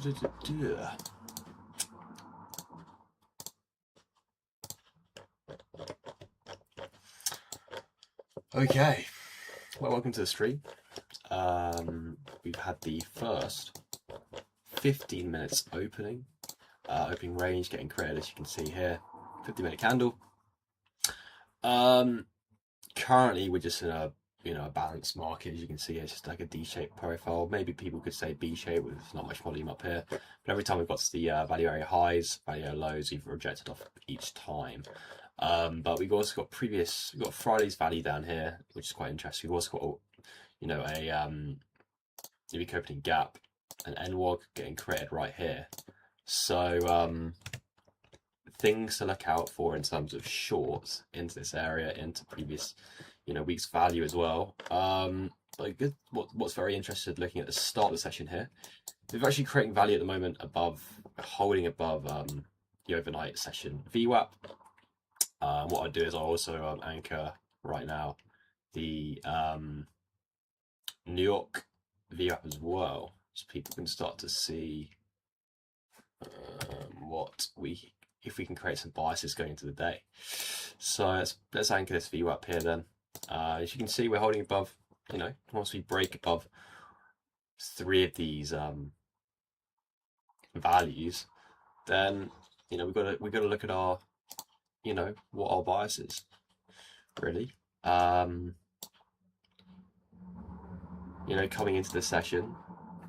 Okay, well, welcome to the stream. We've had the first 15 minutes opening range getting created, as you can see here. 50-minute candle. Currently we're just in a balanced market. As you can see, it's just like a D-shaped profile. Maybe people could say B-shaped with not much volume up here, but every time we've got to the value area highs, value area lows, we've rejected off each time. But we've also got we've got Friday's value down here, which is quite interesting. We've also got a week opening gap, an NWOG getting created right here. So things to look out for in terms of shorts into this area, into previous week's value as well. What's very interesting looking at the start of the session here, we're actually creating value at the moment holding above the overnight session VWAP. What I'll do is I'll also anchor right now the New York VWAP as well, so people can start to see if we can create some biases going into the day. So let's anchor this VWAP here then. As you can see, we're holding above, once we break above 3 of these values, then we've got to look at our what our bias is really. Coming into the session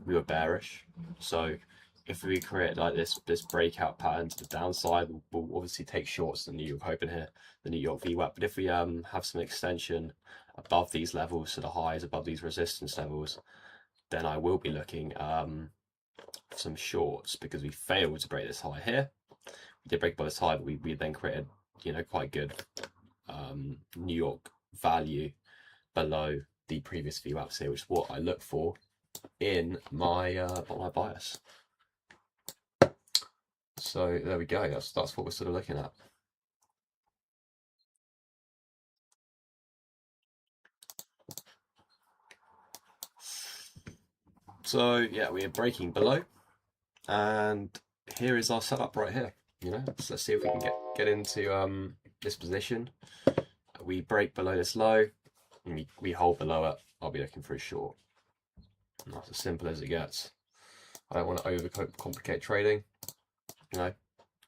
we were bearish, so if we create like this breakout pattern to the downside, we'll obviously take shorts the New York Open here, the New York VWAP. But if we have some extension above these levels, so the highs above these resistance levels, then I will be looking for some shorts, because we failed to break this high here. We did break above this high, but we then created quite good New York value below the previous VWAPs here, which is what I look for in my my bias. So there we go. That's what we're sort of looking at. So yeah, we are breaking below, and here is our setup right here. So let's see if we can get into this position. We break below this low, and we hold below it. I'll be looking for a short. And that's as simple as it gets. I don't want to overcomplicate trading.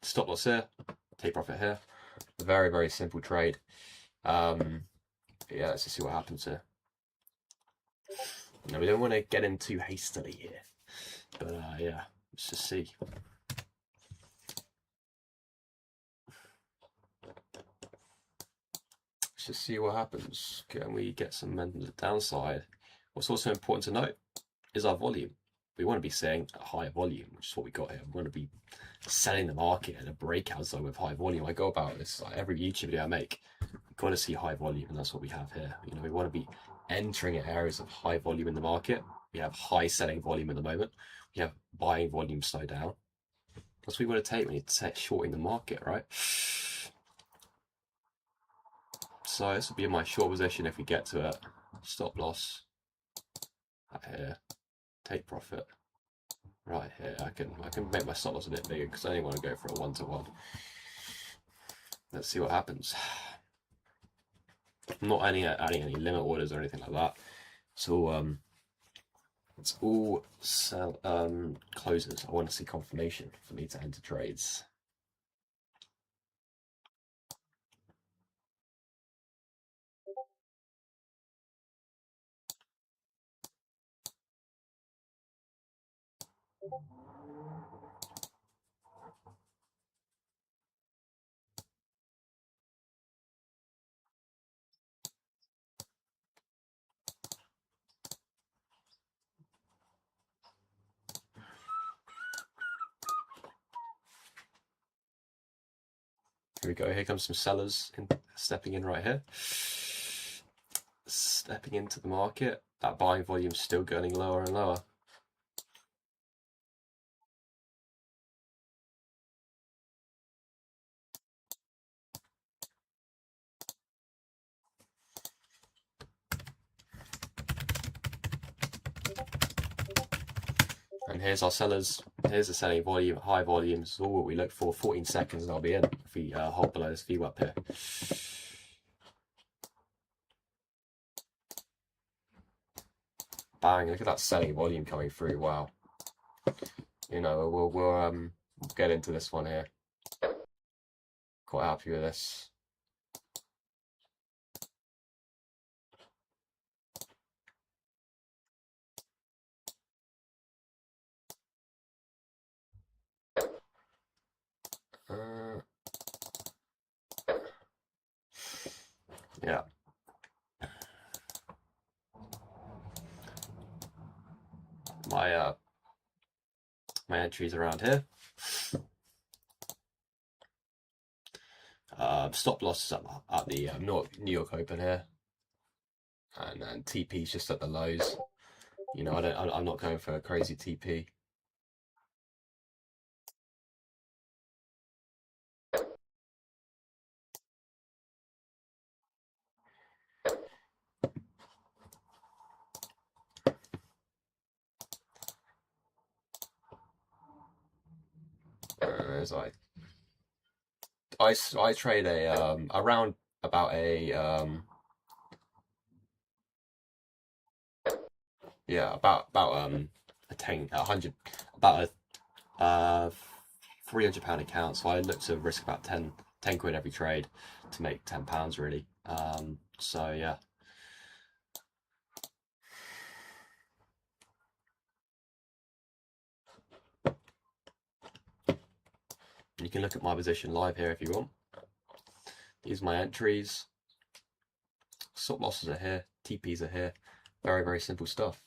Stop loss here, take profit here. A very, very simple trade. Yeah, let's just see what happens here. We don't want to get in too hastily here, but yeah, let's just see. Let's just see what happens. Can we get some momentum to the downside? What's also important to note is our volume. We want to be saying a higher volume, which is what we got here. We want to be selling the market at a breakout zone with high volume. I go about this like every YouTube video I make. We've got to see high volume, and that's what we have here. We want to be entering areas of high volume in the market. We have high selling volume at the moment. We have buying volume slow down. That's what we want to take when you're shorting the market, right? So this will be my short position if we get to it. Stop loss here. Take profit right here. I can make my stop loss a bit bigger because I only want to go for a 1-to-1. Let's see what happens. I'm not adding any limit orders or anything like that. So it's all closes. I want to see confirmation for me to enter trades. Here we go. Here comes some sellers stepping in right here. Stepping into the market. That buying volume is still going lower and lower. And here's our sellers. Here's the selling volume, high volumes, all what we look for. 14 seconds and I'll be in if we hold below this VWAP here. Bang, look at that selling volume coming through. Wow. You know, we'll get into this one here. Quite happy with this. Yeah. My entries around here. Stop losses at the New York Open here, and then TP's just at the lows. You know, I'm not going for a crazy TP. As I trade a around about a yeah, about a 10 100 about a £300 account, so I look to risk about 10 quid every trade to make £10 really. So yeah. You can look at my position live here if you want. These are my entries. Stop losses are here, TPs are here. Very, very simple stuff.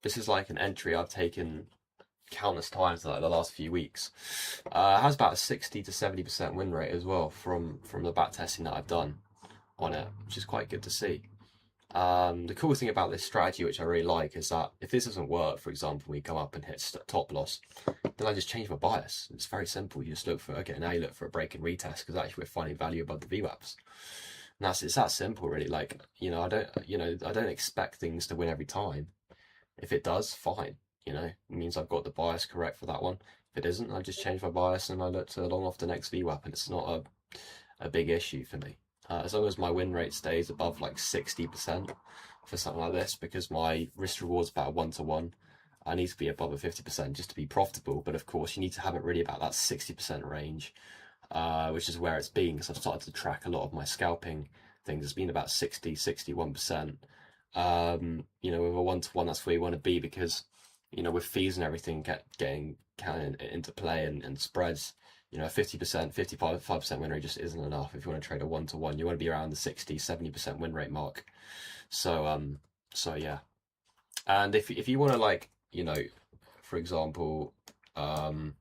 This is like an entry I've taken countless times like the last few weeks. It has about a 60 to 70% win rate as well from the back testing that I've done on it, which is quite good to see. The cool thing about this strategy, which I really like, is that if this doesn't work, for example, we come up and hit top loss, then I just change my bias. It's very simple. You just look for, okay, now you look for a break and retest because actually we're finding value above the VWAPs. And it's that simple, really. Like, you know, I don't expect things to win every time. If it does, fine. You know, it means I've got the bias correct for that one. If it isn't, I just change my bias and I look to long off the next VWAP, and it's not a big issue for me. As long as my win rate stays above like 60% for something like this, because my risk reward's about 1-to-1, I need to be above a 50% just to be profitable. But of course, you need to have it really about that 60% range, which is where it's been, because I've started to track a lot of my scalping things. It's been about 60, 61%. You know, with a 1-to-1, that's where you want to be, because, you know, with fees and everything getting counted into play and spreads, you know, 50%, 55% win rate just isn't enough if you want to trade a 1-to-1. You want to be around the 60, 70% win rate mark. So, so yeah. And if you want to, like, you know, for example, for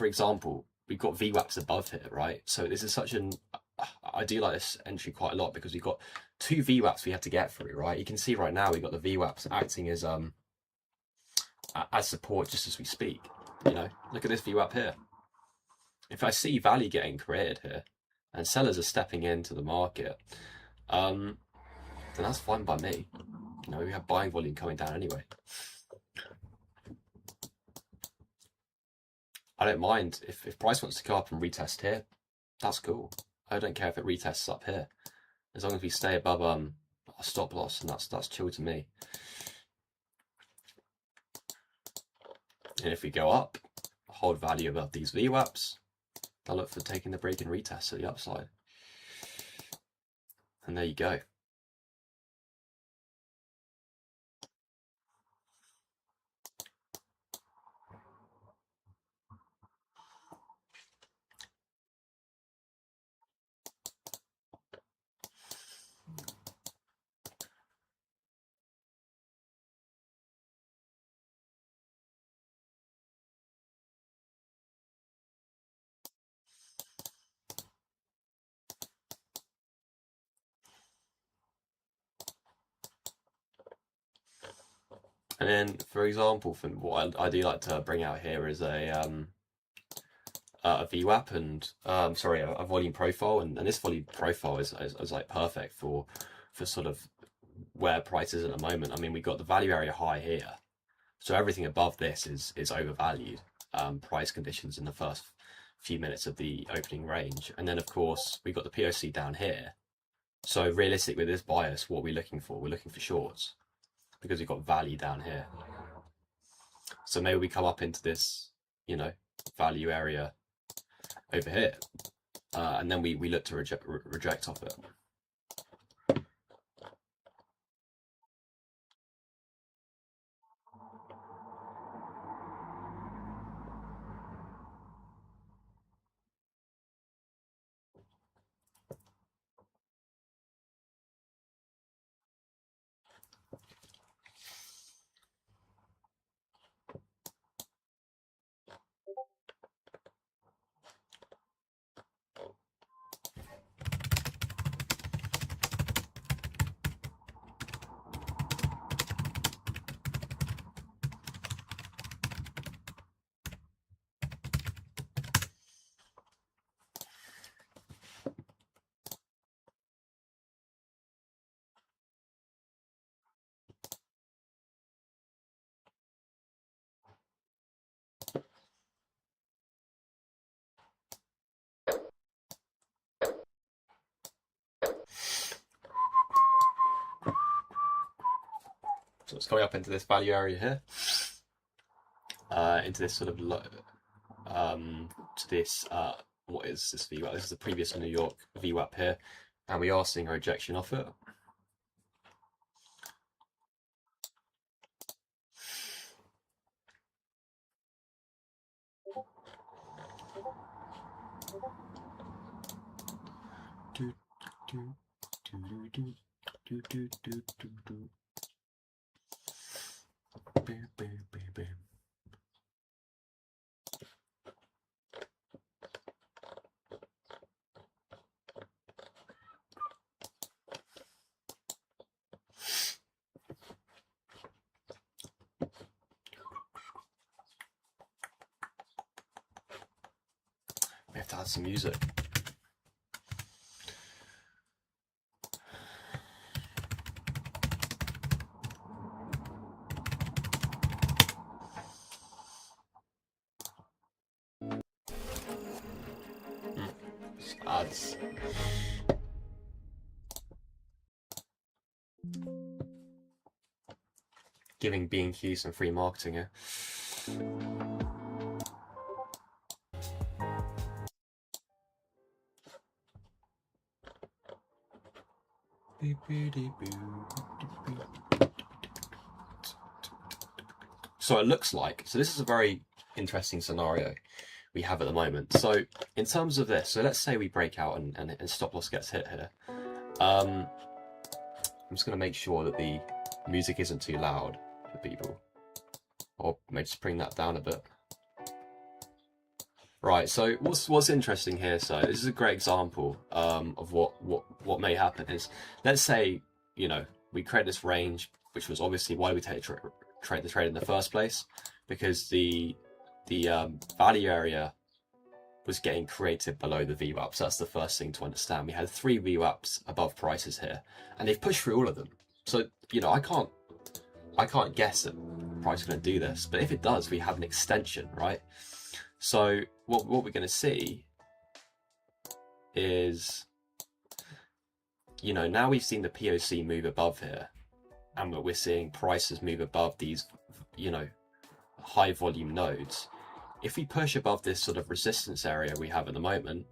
example, we've got VWAPs above here, right? So this is I do like this entry quite a lot because we've got 2 VWAPs we have to get through, right? You can see right now we've got the VWAPs acting as support just as we speak. You know, look at this VWAP here. If I see value getting created here and sellers are stepping into the market, then that's fine by me. You know, we have buying volume coming down anyway. I don't mind if price wants to go up and retest here, that's cool. I don't care if it retests up here, as long as we stay above a stop loss, and that's chill to me. And if we go up, hold value above these VWAPs, I'll look for taking the break and retest to the upside. And there you go. And then, for example, from what I do like to bring out here is a a VWAP and sorry, a volume profile, and this volume profile is like perfect for sort of where price is at the moment. I mean, we got the value area high here, so everything above this is overvalued. Price conditions in the first few minutes of the opening range, and then of course we got the POC down here. So realistic with this bias, what are we looking for? We're looking for shorts because we've got value down here. So maybe we come up into this, you know, value area over here, and then we look to reject off it. So it's coming up into this value area here, into this sort of to this what is this VWAP? This is the previous New York VWAP here, and we are seeing a rejection off it. We have to add some music. Ads. Giving B&Q some free marketing here. So it looks like, so this is a very interesting scenario we have at the moment. So in terms of this, so let's say we break out and stop loss gets hit here. I'm just going to make sure that the music isn't too loud for people, or maybe just bring that down a bit. Right, so what's interesting here, so this is a great example of what may happen is, let's say, you know, we create this range, which was obviously why we trade the trade in the first place, because the value area was getting created below the VWAP. So that's the first thing to understand. We had 3 VWAPs above prices here, and they've pushed through all of them. So, you know, I can't guess that price is going to do this, but if it does, we have an extension, right? So what we're going to see is, you know, now we've seen the POC move above here, and we're seeing prices move above these, you know, high volume nodes. If we push above this sort of resistance area we have at the moment,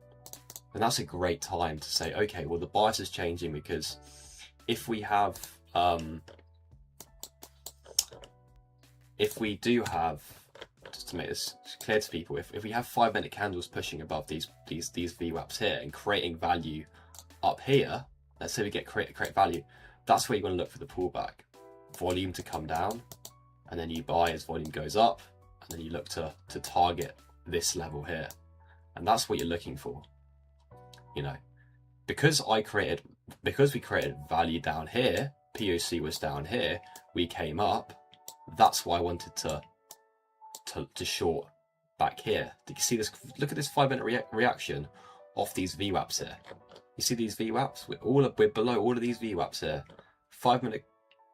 then that's a great time to say, okay, well, the bias is changing, because if we have, if we do have, just to make this clear to people, if we have 5-minute candles pushing above these VWAPs here and creating value up here, let's say we get create value, that's where you want to look for the pullback. Volume to come down, and then you buy as volume goes up, and then you look to target this level here. And that's what you're looking for. You know, because we created value down here, POC was down here, we came up, that's why I wanted to short back here. You can see this. Look at this 5-minute reaction off these VWAPs here. You see these VWAPs? We're below all of these VWAPs here. 5-minute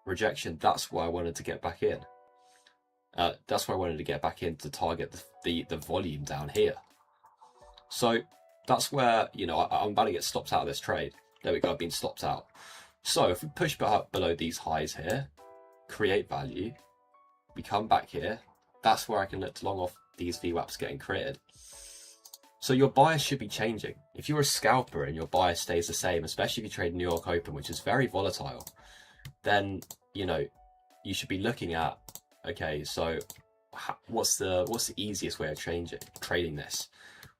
rejection. That's why I wanted to get back in. That's why I wanted to get back in to target the volume down here. So that's where, you know, I'm about to get stopped out of this trade. There we go, I've been stopped out. So if we push below these highs here, create value, we come back here, that's where I can look to long off these VWAPs getting created. So your bias should be changing. If you're a scalper and your bias stays the same, especially if you trade New York Open, which is very volatile, then, you know, you should be looking at, okay, so what's the easiest way of trading this?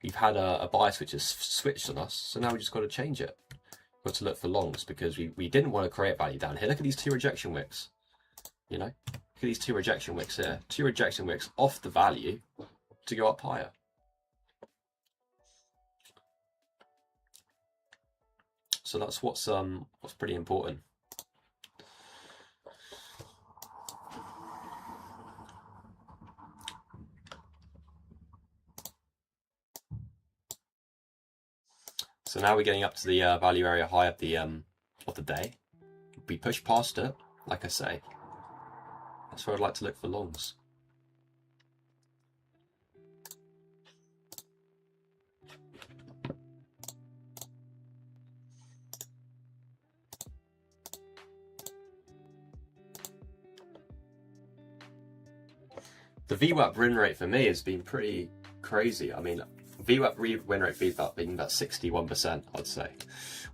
We've had a bias which has switched on us, so now we just got to change it. We've got to look for longs because we didn't want to create value down here. Look at these 2 rejection wicks. You know, look at these 2 rejection wicks here. 2 rejection wicks off the value to go up higher. So that's what's pretty important. So now we're getting up to the value area high of the day. We push past it, like I say. That's where I'd like to look for longs. The VWAP win rate for me has been pretty crazy. I mean, VWAP win rate being about 61%, I'd say,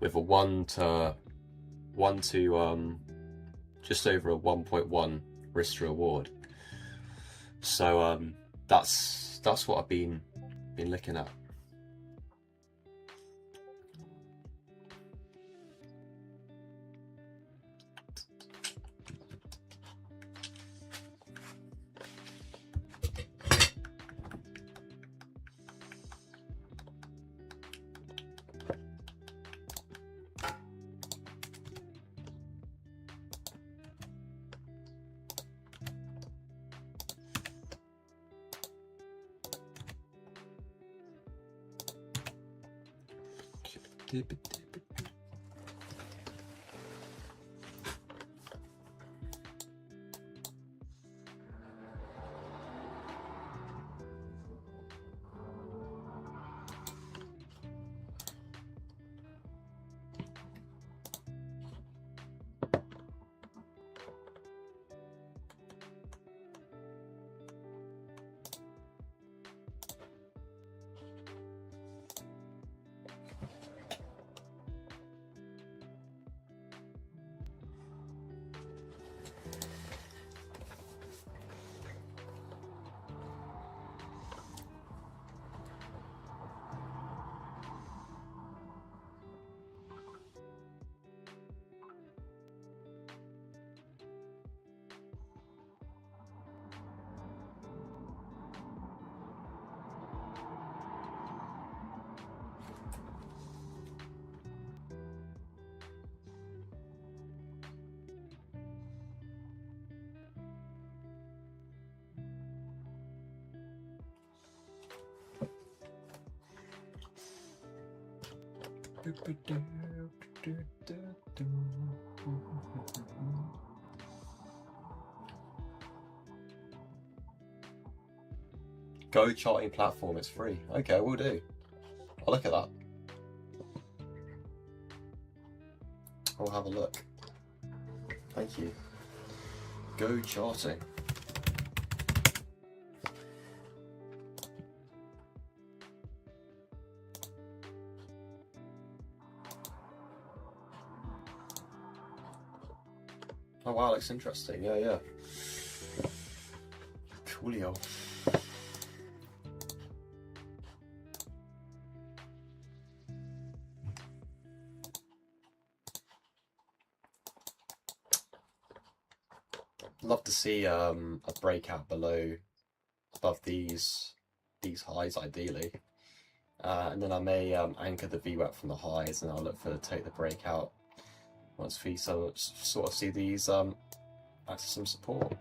with a 1 to just over a 1.1 risk to reward. So that's what I've been looking at. Go charting platform, it's free. Okay, we'll do. I'll look at that. I'll have a look. Thank you. Go charting. Oh wow, looks interesting. Yeah. Coolio. Love to see a breakout above these highs ideally, and then I may anchor the VWAP from the highs, and I'll look for take the breakout once we sort of see these act as some support.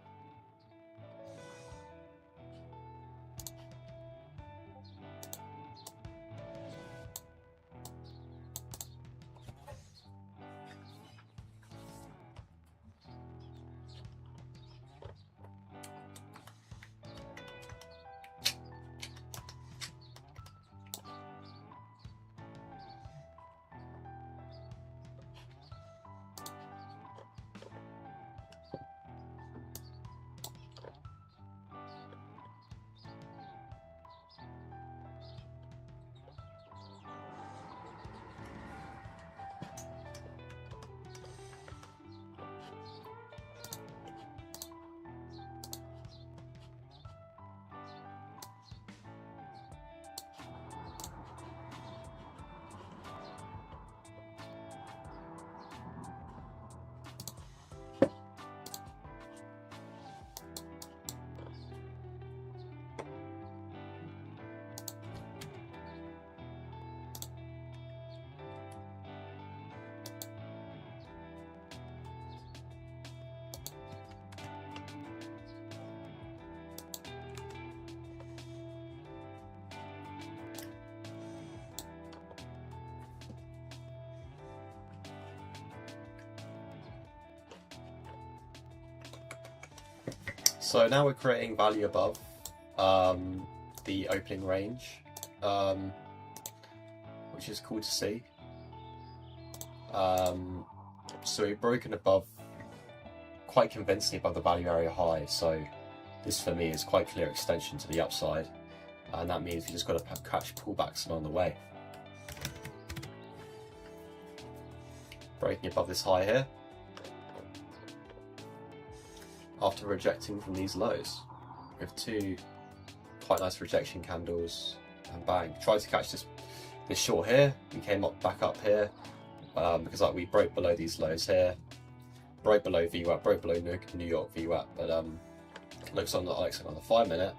So now we're creating value above the opening range, which is cool to see. So we've broken above, quite convincingly above the value area high, so this for me is quite clear extension to the upside, and that means you just got to catch pullbacks along the way. Breaking above this high here, after rejecting from these lows, with two quite nice rejection candles, and bang, tried to catch this short here. We came up back up here because like we broke below these lows here, broke below VWAP, broke below New York VWAP, but looks on the 5 minute,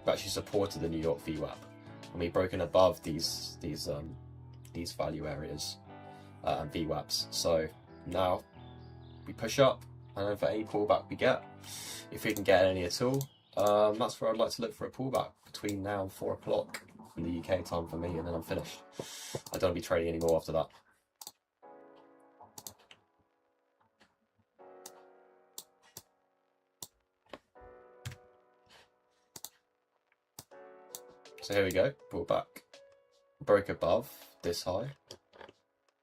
we actually supported the New York VWAP, and we've broken above these value areas and VWAPs. So now we push up, and for any pullback we get, if we can get any at all, that's where I'd like to look for a pullback between now and 4 o'clock in the UK time for me, and then I'm finished. I don't want to be trading anymore after that. So here we go, pullback, broke above this high.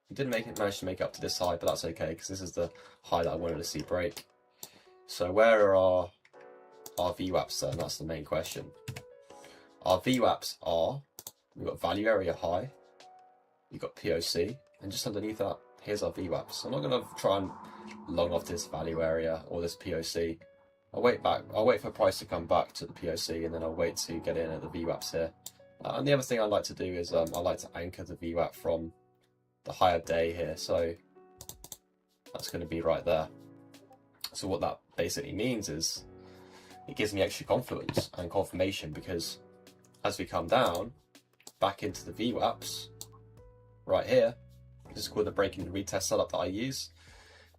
We didn't manage to make it up to this high, but that's okay because this is the high that I wanted to see break. So where are our VWAPs then? That's the main question. Our VWAPs are, we've got value area high, we've got POC, and just underneath that, here's our VWAPs. I'm not going to try and long off this value area or this POC. I'll wait for price to come back to the POC, and then I'll wait to get in at the VWAPs here. And the other thing I like to do is I like to anchor the VWAP from the higher day here, so that's going to be right there. So what that basically means is it gives me extra confidence and confirmation, because as we come down back into the VWAPs right here, this is called the break and retest setup that I use,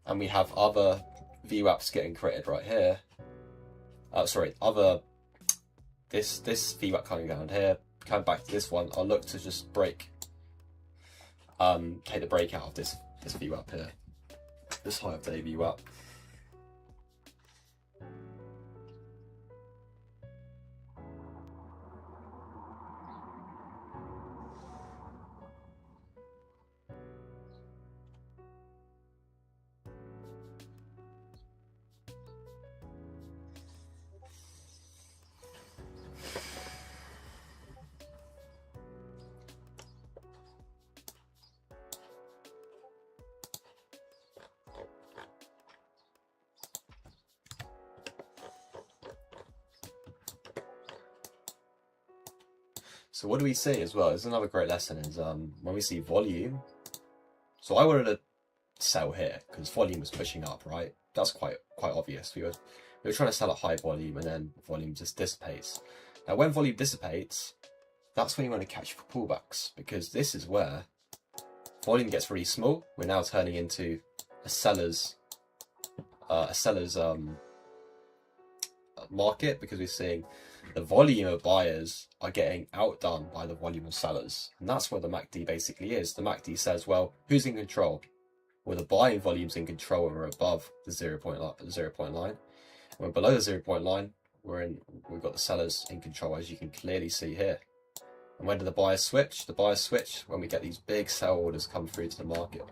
and we have other VWAPs getting created right here. This VWAP coming down here, coming back to this one. I'll look to just break, take the break out of this VWAP here, this high of day VWAP. So what do we see as well? There's another great lesson is when we see volume. So I wanted to sell here because volume was pushing up, right? That's quite obvious. We were trying to sell at high volume, and then volume just dissipates. Now when volume dissipates, that's when you want to catch for pullbacks, because this is where volume gets really small. We're now turning into a seller's market, because we're seeing the volume of buyers are getting outdone by the volume of sellers. And that's where the MACD basically is. The MACD says, well, who's in control? Well, the buying volume's in control, and we're above the 0 point line. When below the 0 point line, we've got the sellers in control, as you can clearly see here. And when do the buyers switch? The buyers switch when we get these big sell orders come through to the market.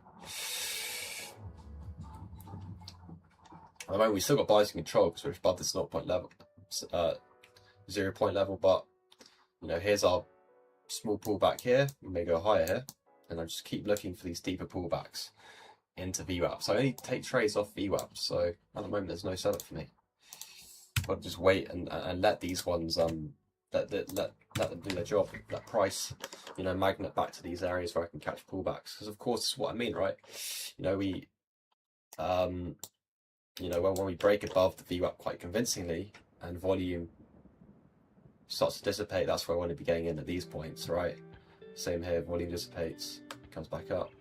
At the moment, we still got buyers in control because we're above this 0 point level, 0 point level. But you know, here's our small pullback here. We may go higher here, and I just keep looking for these deeper pullbacks into VWAP. So I only take trades off VWAP. So at the moment, there's no setup for me. I'll just wait and let these ones let them do their job. Let price, you know, magnet back to these areas where I can catch pullbacks. Because of course, this is what I mean, right? You know, you know, when we break above the VWAP quite convincingly and volume starts to dissipate, that's where I want to be getting in at these points, right? Same here, volume dissipates, comes back up.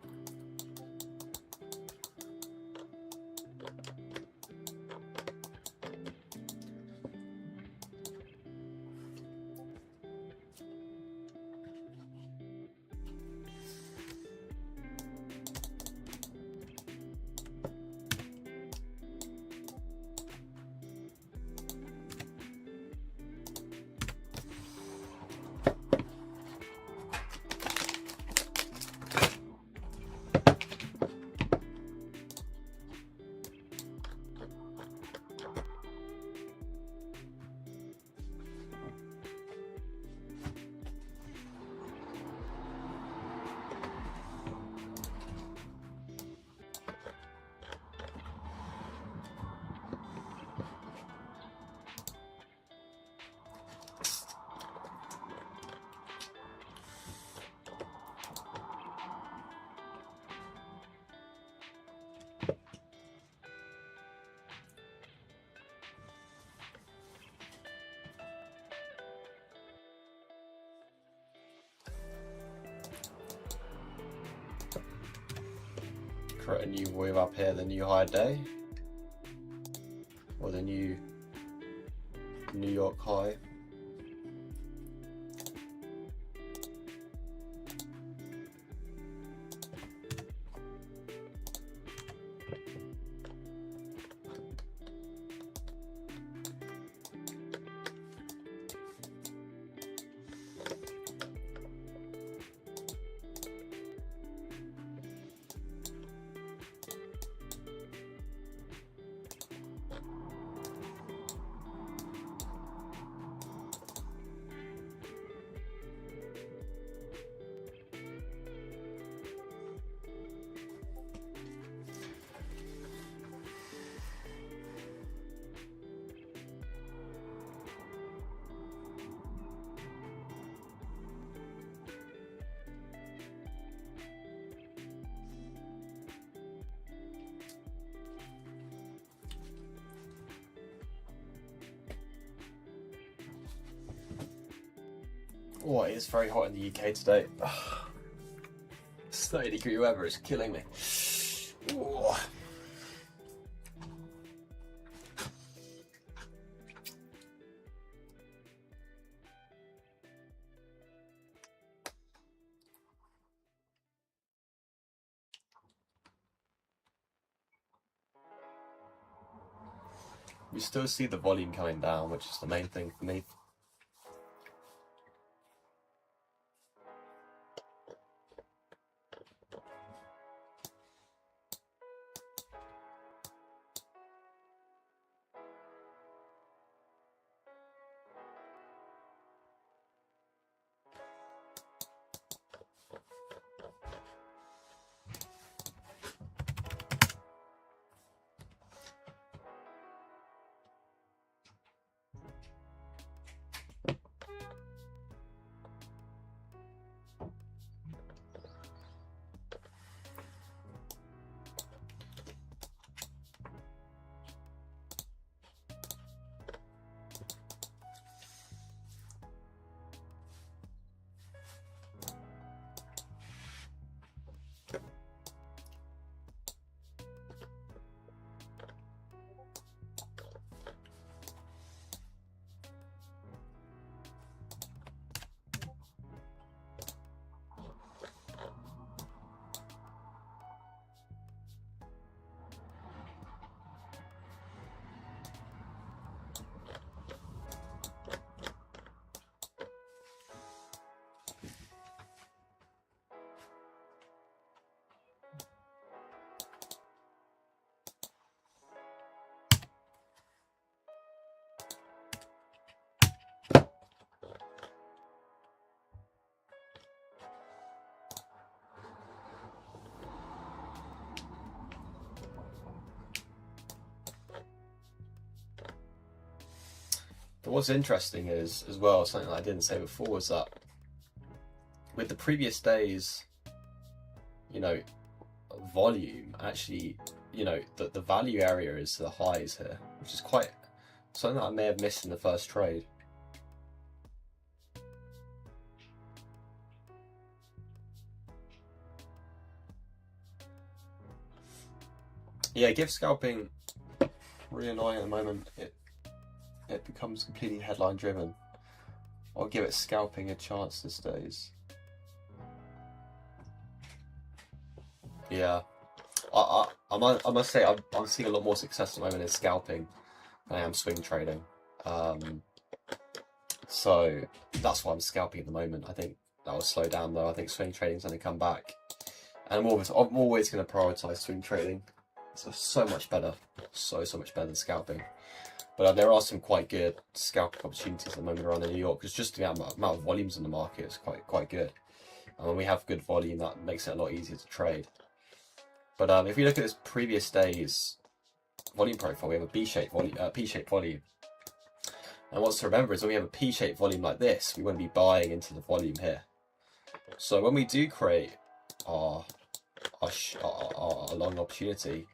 create a new wave up here, the new high day, or the new New York high. Oh, it is very hot in the UK today. 30-degree weather is killing me. Oh. You still see the volume coming down, which is the main thing for me. But what's interesting is, as well, something that I didn't say before, was that with the previous days, you know, volume, actually, you know, the value area is the highs here, which is quite something that I may have missed in the first trade. Yeah, give scalping really annoying at the moment. It becomes completely headline driven. I'll give it scalping a chance these days. Yeah, I must say I'm seeing a lot more success at the moment in scalping than I am swing trading. So that's why I'm scalping at the moment. I think that will slow down though. I think swing trading's going to come back, and I'm always going to prioritize swing trading. It's so much better, so much better than scalping. But there are some quite good scalping opportunities at the moment around in New York, because just the amount of volumes in the market is quite good. And when we have good volume, that makes it a lot easier to trade. But if we look at this previous day's volume profile, we have a P-shaped volume. And what's to remember is when we have a P-shaped volume like this, we want to be buying into the volume here. So when we do create our long opportunity,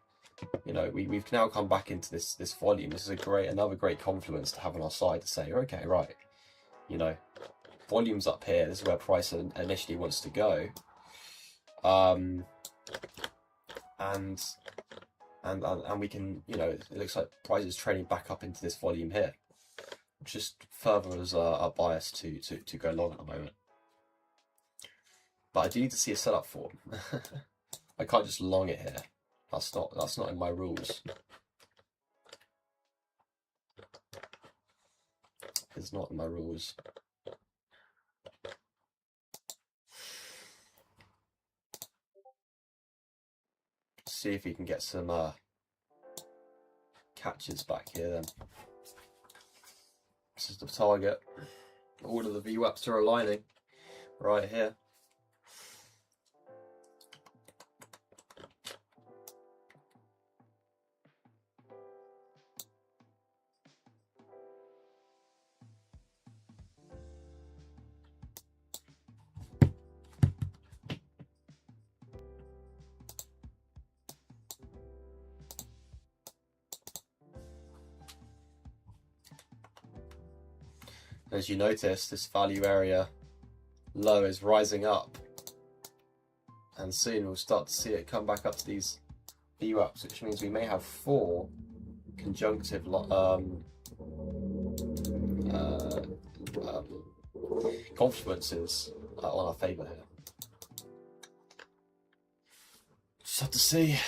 you know, we've now come back into this volume. This is another great confluence to have on our side to say, okay, right, you know, volume's up here. This is where price initially wants to go. and we can, you know, it looks like price is trading back up into this volume here, which just furthers our bias to go long at the moment. But I do need to see a setup form. I can't just long it here. That's not in my rules. It's not in my rules. See if we can get some catches back here then. This is the target. All of the VWAPs are aligning right here. As you notice, this value area low is rising up, and soon we'll start to see it come back up to these VWAPs, which means we may have 4 conjunctive confluences on our favour here. Just have to see.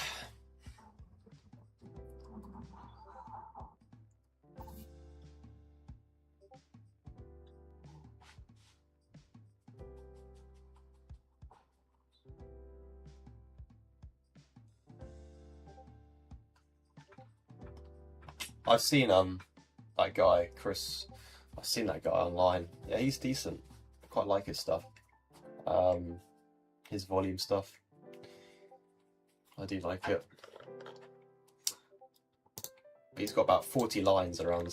I've seen that guy, Chris. I've seen that guy online. Yeah, he's decent. I quite like his stuff. His volume stuff. I do like it. But he's got about 40 lines around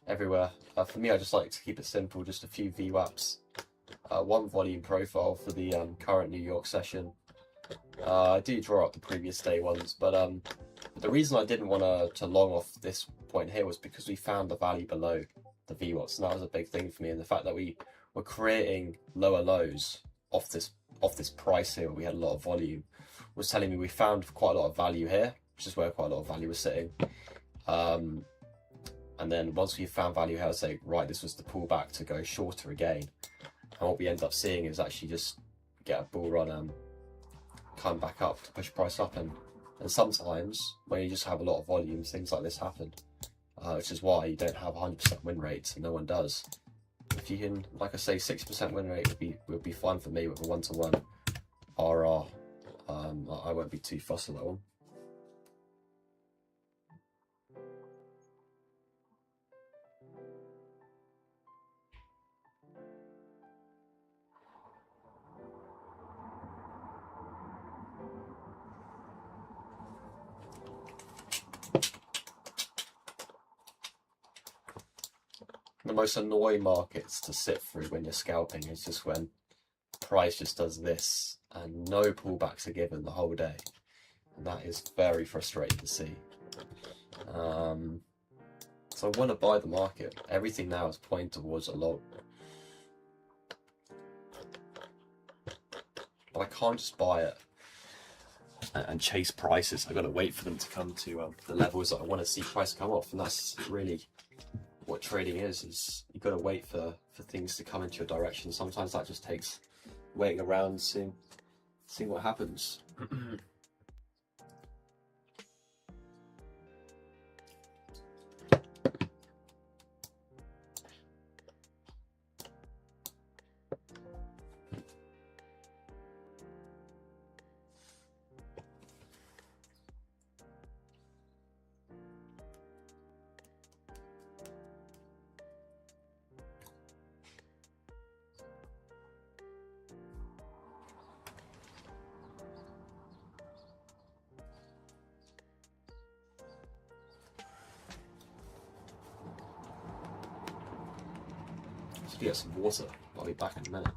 everywhere. For me, I just like to keep it simple, just a few VWAPs. 1 volume profile for the current New York session. I do draw up the previous day ones, but the reason I didn't want to long off this point here was because we found the value below the VWAPs, and that was a big thing for me. And the fact that we were creating lower lows off this price here, where we had a lot of volume, was telling me we found quite a lot of value here, which is where quite a lot of value was sitting. And then once we found value here, I would say, right, this was the pullback to go shorter again. And what we end up seeing is actually just get a bull run, come back up to push price up, and sometimes when you just have a lot of volume, things like this happen, which is why you don't have 100% win rates, and no one does. If you can, like I say, 6% win rate would be fine for me with a 1-to-1 RR. I won't be too fussed on that one. The most annoying markets to sit through when you're scalping is just when price just does this and no pullbacks are given the whole day, and that is very frustrating to see. So I want to buy the market. Everything now is pointing towards a long, but I can't just buy it and chase prices. I've got to wait for them to come to the levels that I want to see price come off, and that's really what trading is you've got to wait for things to come into your direction. Sometimes that just takes waiting around, seeing what happens. Just get some water. I'll be back in a minute.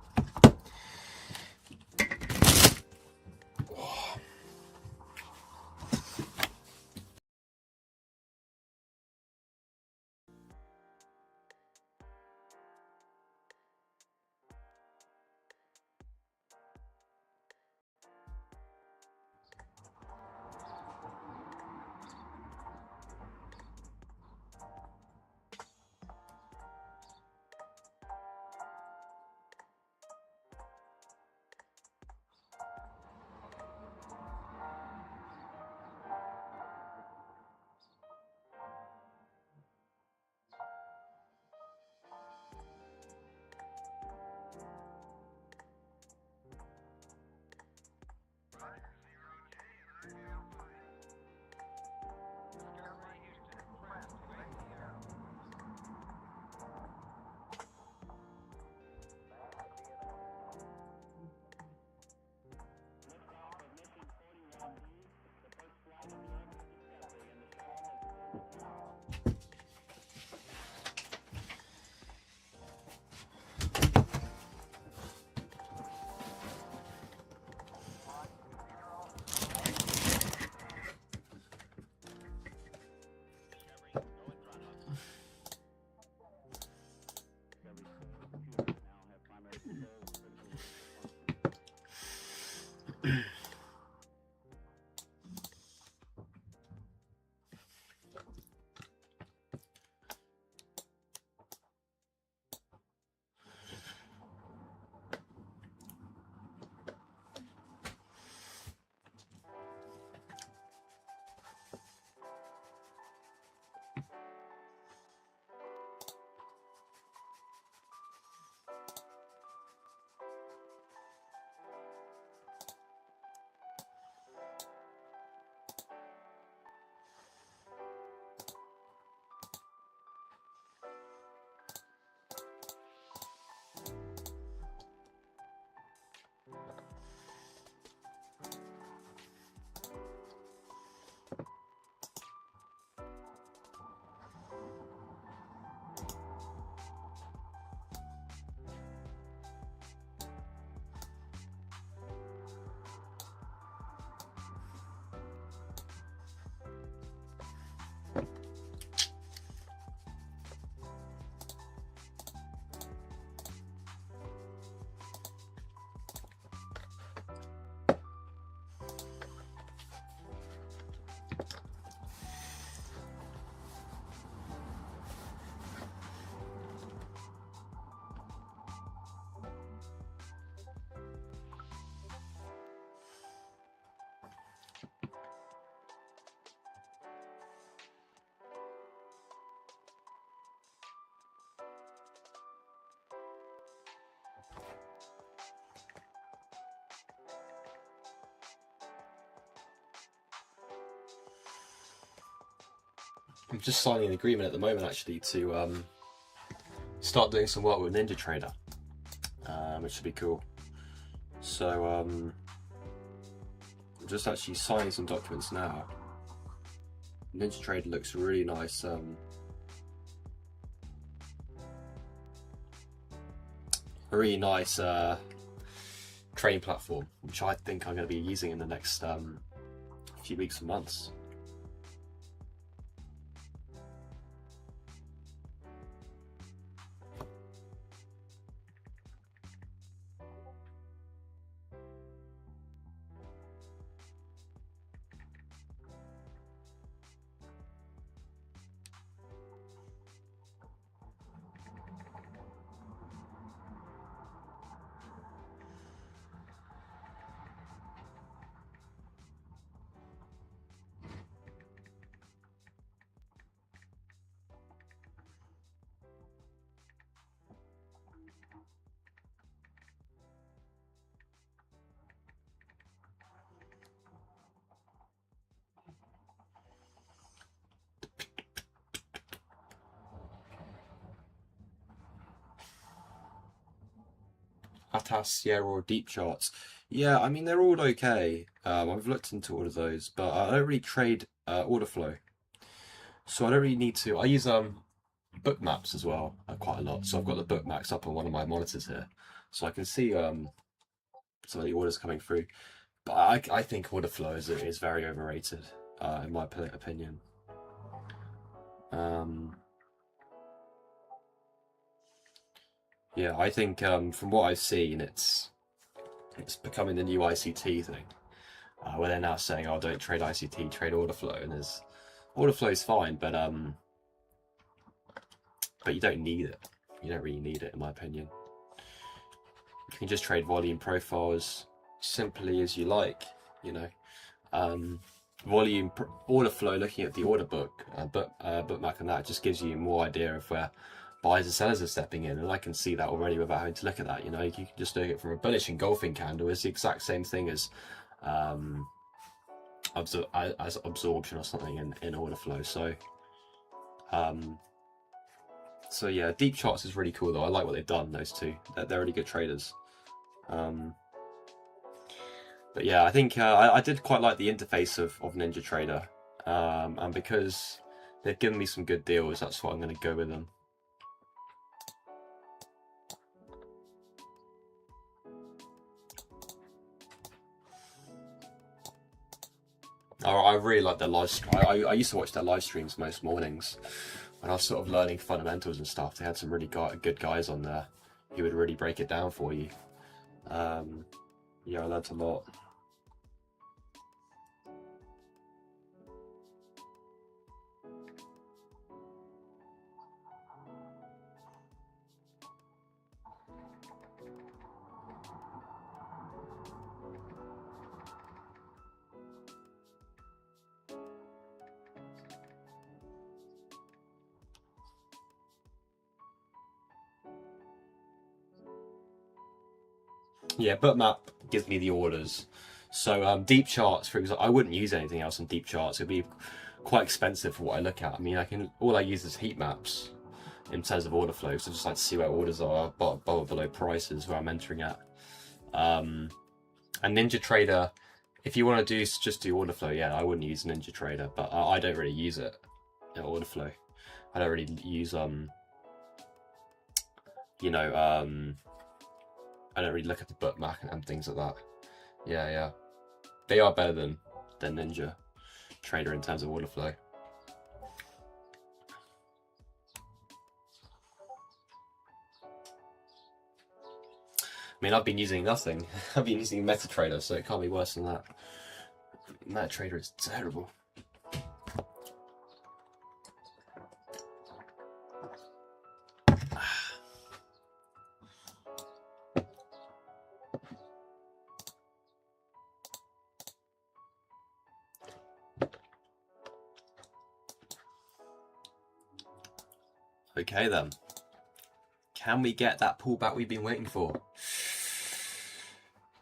I'm just signing an agreement at the moment actually to start doing some work with NinjaTrader, which should be cool. So I'm just actually signing some documents now. NinjaTrader looks really nice. A really nice trading platform, which I think I'm going to be using in the next few weeks and months. Atas, Sierra, or Deep Charts. Yeah, I mean, they're all okay. I've looked into all of those, but I don't really trade order flow. So I don't really need to. I use Bookmaps as well quite a lot. So I've got the Bookmaps up on one of my monitors here. So I can see some of the orders coming through. But I think order flow is very overrated, in my opinion. Yeah, I think from what I've seen, it's becoming the new ICT thing, where they're now saying, "Oh, don't trade ICT, trade order flow." And there's order flow is fine, but you don't need it. You don't really need it, in my opinion. You can just trade volume profiles simply as you like, you know. Volume order flow, looking at the order book, Bookmap, and that just gives you more idea of where buyers and sellers are stepping in, and I can see that already without having to look at that. You know, you can just look at it from a bullish engulfing candle. It's the exact same thing as absorption or something in order flow. So yeah, Deep Charts is really cool though. I like what they've done, those two. They're really good traders. But yeah, I think I did quite like the interface of NinjaTrader, and because they've given me some good deals, that's why I'm going to go with them. I really like their live. I used to watch their live streams most mornings when I was sort of learning fundamentals and stuff. They had some really good guys on there who would really break it down for you. Yeah, I learned a lot. Yeah, Bookmap gives me the orders. So Deep Charts, for example, I wouldn't use anything else on Deep Charts. It'd be quite expensive for what I look at. I mean, all I use is heat maps in terms of order flow. So I just like to see where orders are, above or below prices, where I'm entering at. And NinjaTrader, if you want to just do order flow, yeah, I wouldn't use NinjaTrader, but I don't really use it in order flow. I don't really use I don't really look at the Bookmap and things like that. Yeah. They are better than NinjaTrader in terms of order flow. I mean, I've been using nothing. I've been using MetaTrader, so it can't be worse than that. MetaTrader is terrible. Okay then. Can we get that pullback we've been waiting for?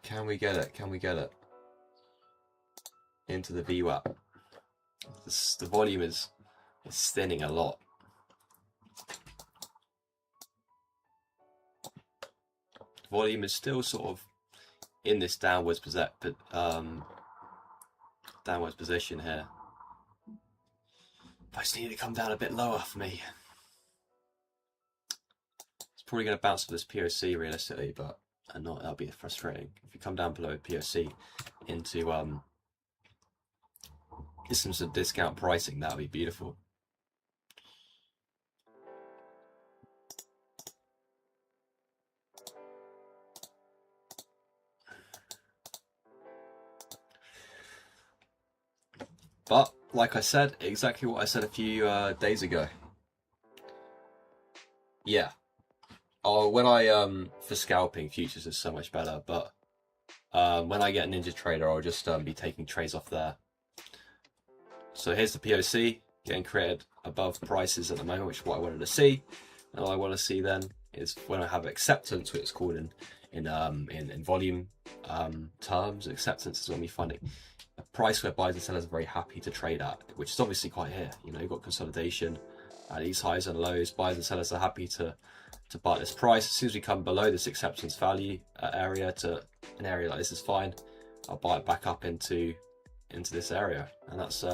Can we get it? Can we get it? Into the VWAP. The volume is It's thinning a lot. Volume is still sort of in this downwards position here. I just need to come down a bit lower for me. It's probably going to bounce to this POC realistically, but that'll be frustrating. If you come down below POC into some discount pricing, that'll be beautiful. But like I said, exactly what I said a few days ago. Yeah. Oh, when I for scalping, futures is so much better. But when I get NinjaTrader, I'll just be taking trades off there. So here's the POC getting created above prices at the moment, which is what I wanted to see. And all I want to see then is when I have acceptance, which it's called in volume terms. Acceptance is when we find a price where buyers and sellers are very happy to trade at, which is obviously quite here. You know, you've got consolidation at these highs and lows. Buyers and sellers are happy to buy at this price. As soon as we come below this acceptance value area to an area like this is fine, I'll buy it back up into this area, and that's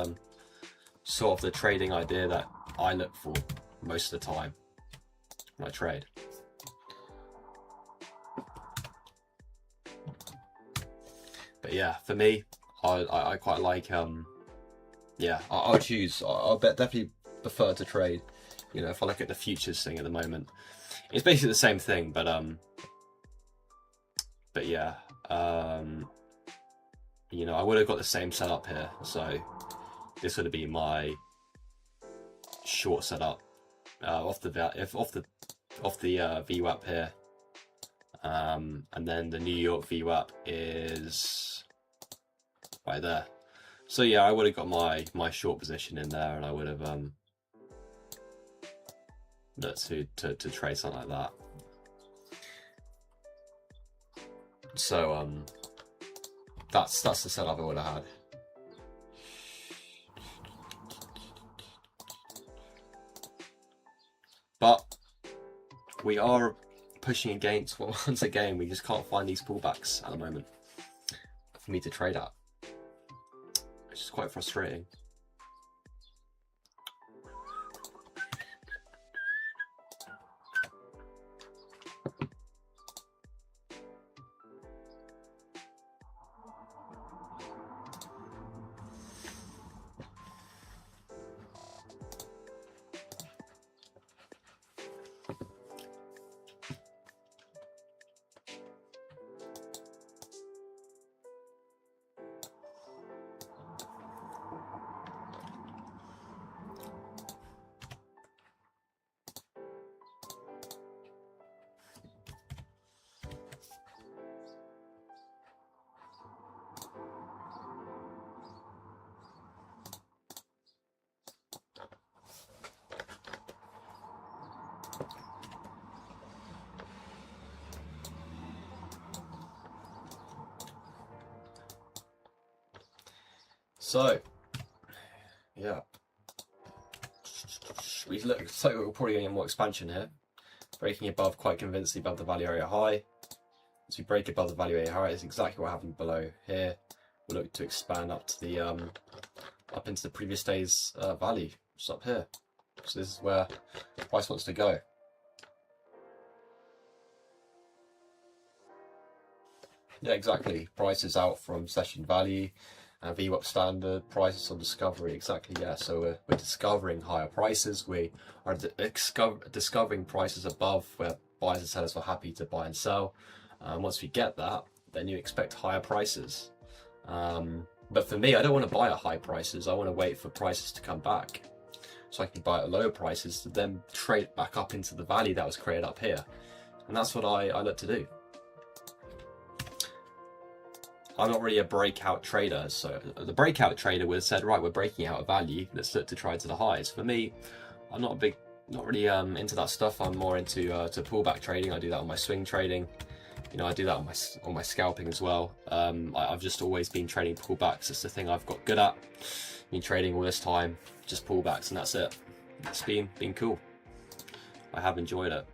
sort of the trading idea that I look for most of the time when I trade. But yeah, for me, I quite like yeah, I'll choose. I'll definitely prefer to trade. You know, if I look at the futures thing at the moment, it's basically the same thing, but yeah, you know, I would have got the same setup here, so this would have been my short setup off the VWAP here, and then the New York VWAP is right there. So yeah, I would have got my short position in there, and I would have looked to trade something like that. So that's the setup I would have had. But we are pushing against, well, once again, we just can't find these pullbacks at the moment for me to trade at, which is quite frustrating. So, yeah, we look, so we're probably going to get more expansion here, breaking above quite convincingly above the value area high. As we break above the value area high, it's exactly what happened below here. We'll look to expand up to the up into the previous day's value, just up here. So this is where the price wants to go. Yeah, exactly. Price is out from session value. VWAP standard, prices on discovery, exactly, yeah. So we're discovering higher prices. We are discovering prices above where buyers and sellers are happy to buy and sell. Once we get that, then you expect higher prices. But for me, I don't want to buy at high prices. I want to wait for prices to come back, so I can buy at lower prices to then trade back up into the value that was created up here. And that's what I look to do. I'm not really a breakout trader, so the breakout trader would have said, right, we're breaking out a value, let's look to try to the highs. For me, I'm not really into that stuff. I'm more into to pullback trading. I do that on my swing trading. You know, I do that on my scalping as well. I've just always been trading pullbacks. It's the thing I've got good at. been trading all this time, just pullbacks, and that's it. It's been cool. I have enjoyed it.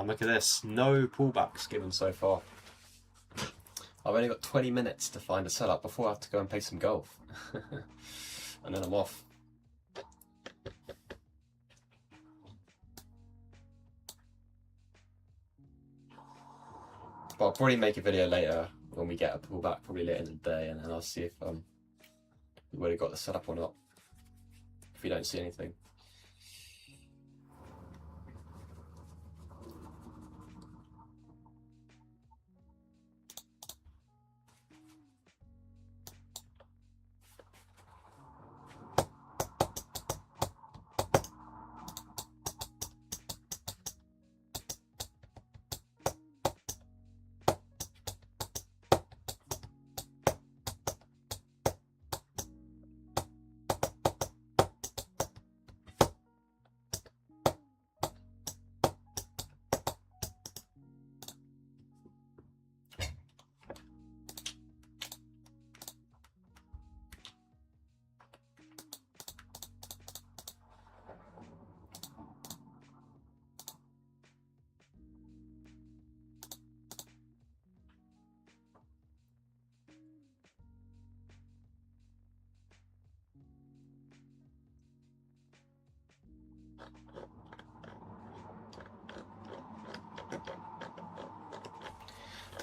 Look at this, no pullbacks given so far. I've only got 20 minutes to find a setup before I have to go and play some golf. And then I'm off. But I'll probably make a video later when we get a pullback, probably later in the day, and then I'll see if we've already got the setup or not, if we don't see anything.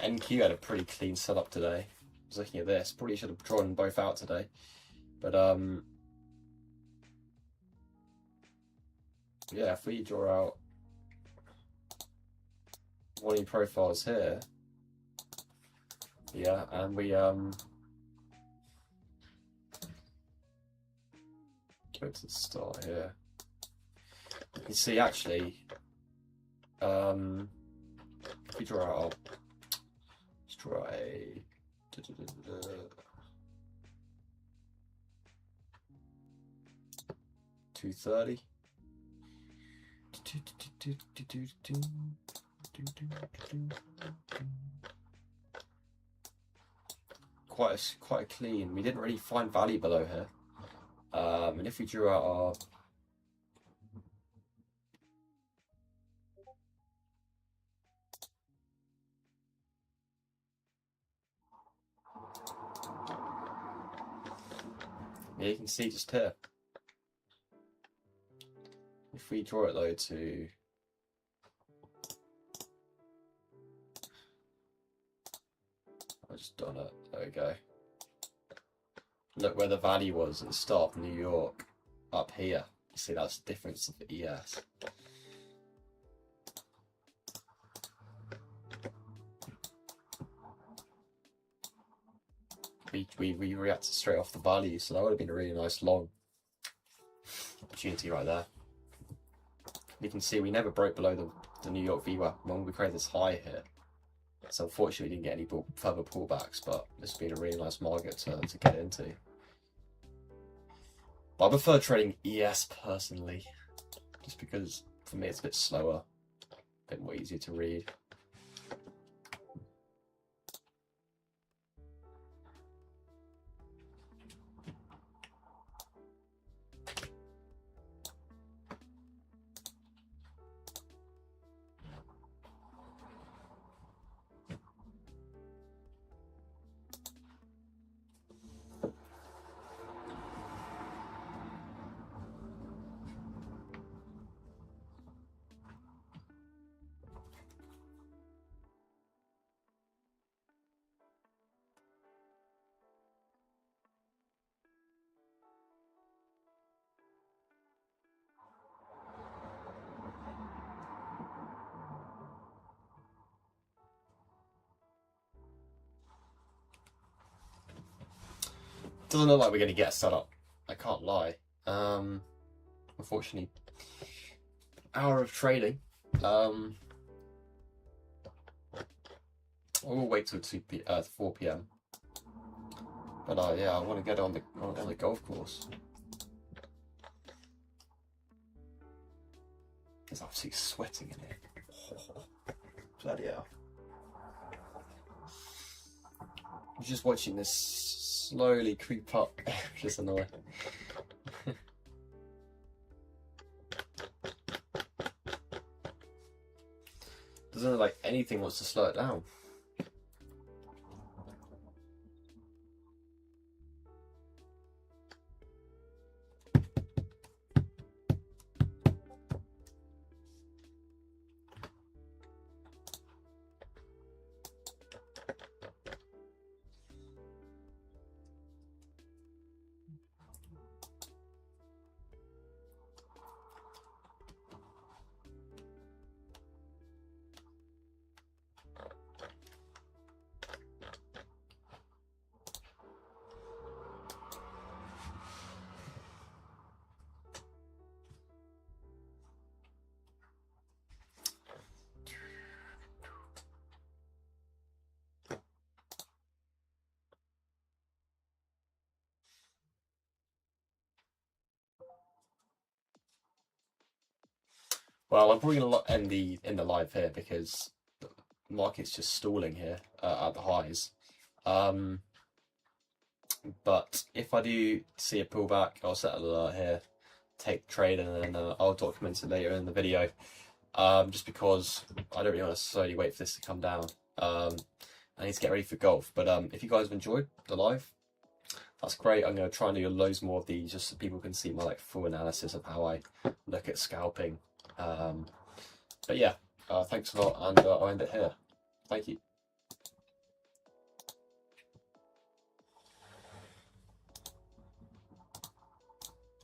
NQ had a pretty clean setup today. I was looking at this, probably should have drawn both out today, but yeah, if we draw out warning profiles here, yeah, and we go to the start here, you can see actually, if we draw out, let's draw a 230. Quite clean. We didn't really find value below here. And if we drew out our yeah, you can see just here. If we draw it though to I've just done it. There we go. Look where the value was at the start of New York, up here. You see that's the difference of the ES. We reacted straight off the value, so that would have been a really nice long opportunity right there. You can see we never broke below the New York VWAP when we created this high here. So unfortunately we didn't get any further pullbacks, but this has been a really nice market to get into. But I prefer trading ES personally, just because for me it's a bit slower, a bit more easier to read. Doesn't look like we're going to get a setup, I can't lie. Unfortunately, hour of trading. We'll wait till 4 p.m. But yeah, I want to get on the golf course. It's absolutely sweating in here. Bloody hell. I'm just watching this slowly creep up, which is annoying. Doesn't look like anything wants to slow it down. Well, I'm probably going to end the live here because the market's just stalling here at the highs. But if I do see a pullback, I'll set an alert here, take the trade, and then I'll document it later in the video. Just because I don't really want to slowly wait for this to come down. I need to get ready for golf. But if you guys have enjoyed the live, that's great. I'm going to try and do loads more of these just so people can see my full analysis of how I look at scalping. But yeah, thanks a lot, and I'll end it here. Thank you.